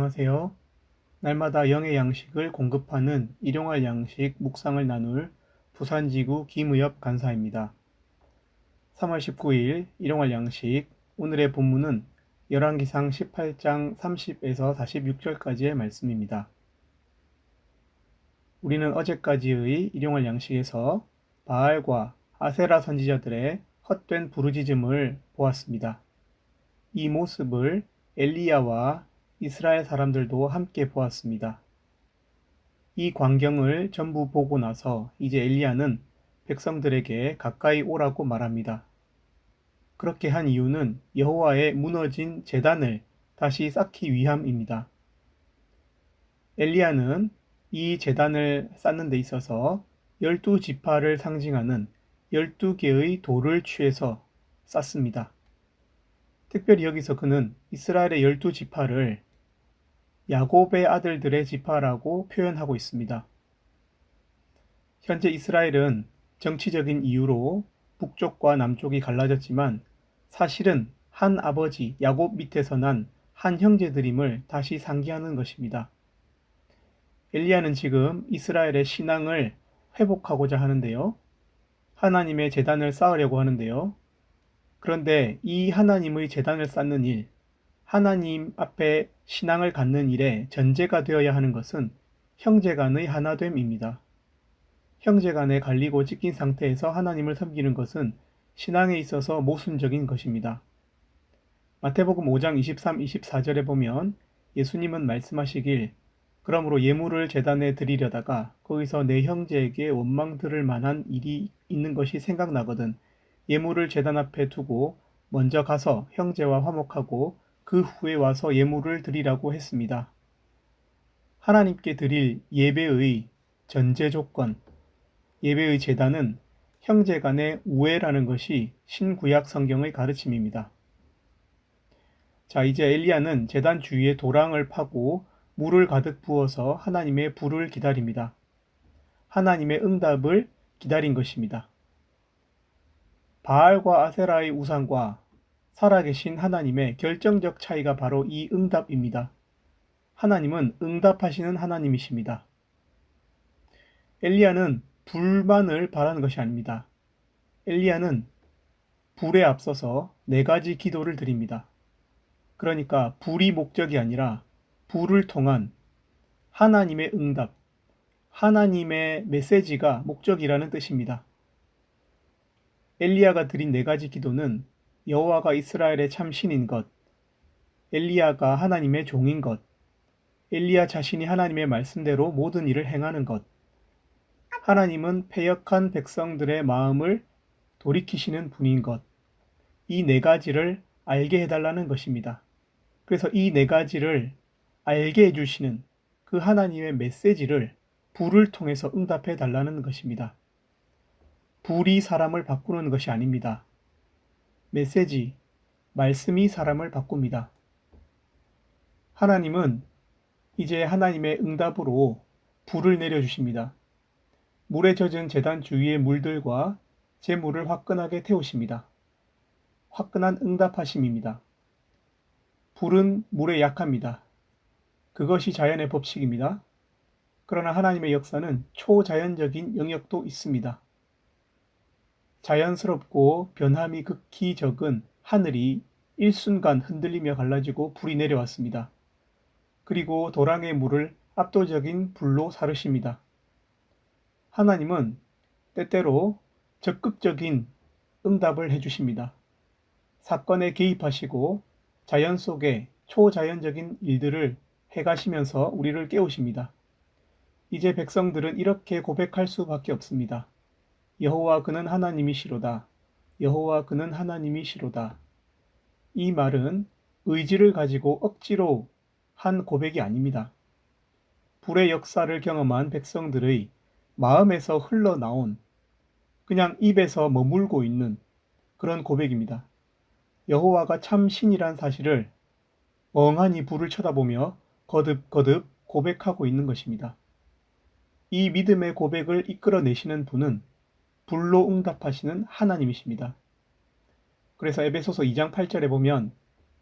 안녕하세요. 날마다 영의 양식을 공급하는 일용할 양식 묵상을 나눌 부산지구 김의엽 간사입니다. 3월 19일 일용할 양식 오늘의 본문은 열왕기상 18장 30에서 46절까지의 말씀입니다. 우리는 어제까지의 일용할 양식에서 바알과 아세라 선지자들의 헛된 부르짖음을 보았습니다. 이 모습을 엘리야와 이스라엘 사람들도 함께 보았습니다. 이 광경을 전부 보고 나서 이제 엘리야는 백성들에게 가까이 오라고 말합니다. 그렇게 한 이유는 여호와의 무너진 제단을 다시 쌓기 위함입니다. 엘리야는 이 제단을 쌓는 데 있어서 12지파를 상징하는 12개의 돌을 취해서 쌓습니다. 특별히 여기서 그는 이스라엘의 12지파를 야곱의 아들들의 지파라고 표현하고 있습니다. 현재 이스라엘은 정치적인 이유로 북쪽과 남쪽이 갈라졌지만 사실은 한 아버지 야곱 밑에서 난 한 형제들임을 다시 상기하는 것입니다. 엘리야는 지금 이스라엘의 신앙을 회복하고자 하는데요. 하나님의 제단을 쌓으려고 하는데요. 그런데 이 하나님의 제단을 쌓는 일, 하나님 앞에 신앙을 갖는 일에 전제가 되어야 하는 것은 형제간의 하나됨입니다. 형제간에 갈리고 찢긴 상태에서 하나님을 섬기는 것은 신앙에 있어서 모순적인 것입니다. 마태복음 5장 23, 24절에 보면 예수님은 말씀하시길 그러므로 예물을 제단에 드리려다가 거기서 내 형제에게 원망 들을 만한 일이 있는 것이 생각나거든 예물을 제단 앞에 두고 먼저 가서 형제와 화목하고 그 후에 와서 예물을 드리라고 했습니다. 하나님께 드릴 예배의 전제 조건, 예배의 제단은 형제 간의 우애라는 것이 신구약 성경의 가르침입니다. 자, 이제 엘리야는 제단 주위에 도랑을 파고 물을 가득 부어서 하나님의 불을 기다립니다. 하나님의 응답을 기다린 것입니다. 바알과 아세라의 우상과 살아계신 하나님의 결정적 차이가 바로 이 응답입니다. 하나님은 응답하시는 하나님이십니다. 엘리야는 불만을 바라는 것이 아닙니다. 엘리야는 불에 앞서서 4가지 기도를 드립니다. 그러니까 불이 목적이 아니라 불을 통한 하나님의 응답, 하나님의 메시지가 목적이라는 뜻입니다. 엘리야가 드린 4가지 기도는 여호와가 이스라엘의 참 신인 것, 엘리야가 하나님의 종인 것, 엘리야 자신이 하나님의 말씀대로 모든 일을 행하는 것, 하나님은 패역한 백성들의 마음을 돌이키시는 분인 것, 이 4가지를 알게 해달라는 것입니다. 그래서 이 4가지를 알게 해주시는 그 하나님의 메시지를 불을 통해서 응답해 달라는 것입니다. 불이 사람을 바꾸는 것이 아닙니다. 메시지, 말씀이 사람을 바꿉니다. 하나님은 이제 하나님의 응답으로 불을 내려주십니다. 물에 젖은 제단 주위의 물들과 재물을 화끈하게 태우십니다. 화끈한 응답하심입니다. 불은 물에 약합니다. 그것이 자연의 법칙입니다. 그러나 하나님의 역사는 초자연적인 영역도 있습니다. 자연스럽고 변함이 극히 적은 하늘이 일순간 흔들리며 갈라지고 불이 내려왔습니다. 그리고 도랑의 물을 압도적인 불로 사르십니다. 하나님은 때때로 적극적인 응답을 해주십니다. 사건에 개입하시고 자연 속에 초자연적인 일들을 해가시면서 우리를 깨우십니다. 이제 백성들은 이렇게 고백할 수밖에 없습니다. 여호와 그는 하나님이시로다. 여호와 그는 하나님이시로다. 이 말은 의지를 가지고 억지로 한 고백이 아닙니다. 불의 역사를 경험한 백성들의 마음에서 흘러나온 그냥 입에서 머물고 있는 그런 고백입니다. 여호와가 참 신이란 사실을 멍하니 불을 쳐다보며 거듭거듭 고백하고 있는 것입니다. 이 믿음의 고백을 이끌어내시는 분은 불로 응답하시는 하나님이십니다. 그래서 에베소서 2장 8절에 보면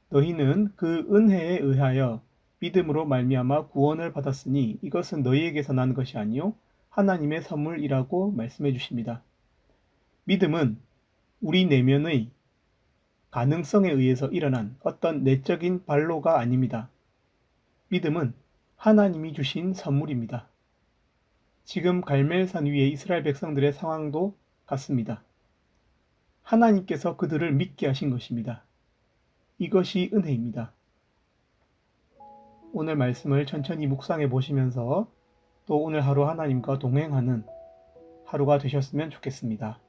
너희는 그 은혜에 의하여 믿음으로 말미암아 구원을 받았으니 이것은 너희에게서 난 것이 아니요 하나님의 선물이라고 말씀해 주십니다. 믿음은 우리 내면의 가능성에 의해서 일어난 어떤 내적인 발로가 아닙니다. 믿음은 하나님이 주신 선물입니다. 지금 갈멜산 위의 이스라엘 백성들의 상황도 같습니다. 하나님께서 그들을 믿게 하신 것입니다. 이것이 은혜입니다. 오늘 말씀을 천천히 묵상해 보시면서 또 오늘 하루 하나님과 동행하는 하루가 되셨으면 좋겠습니다.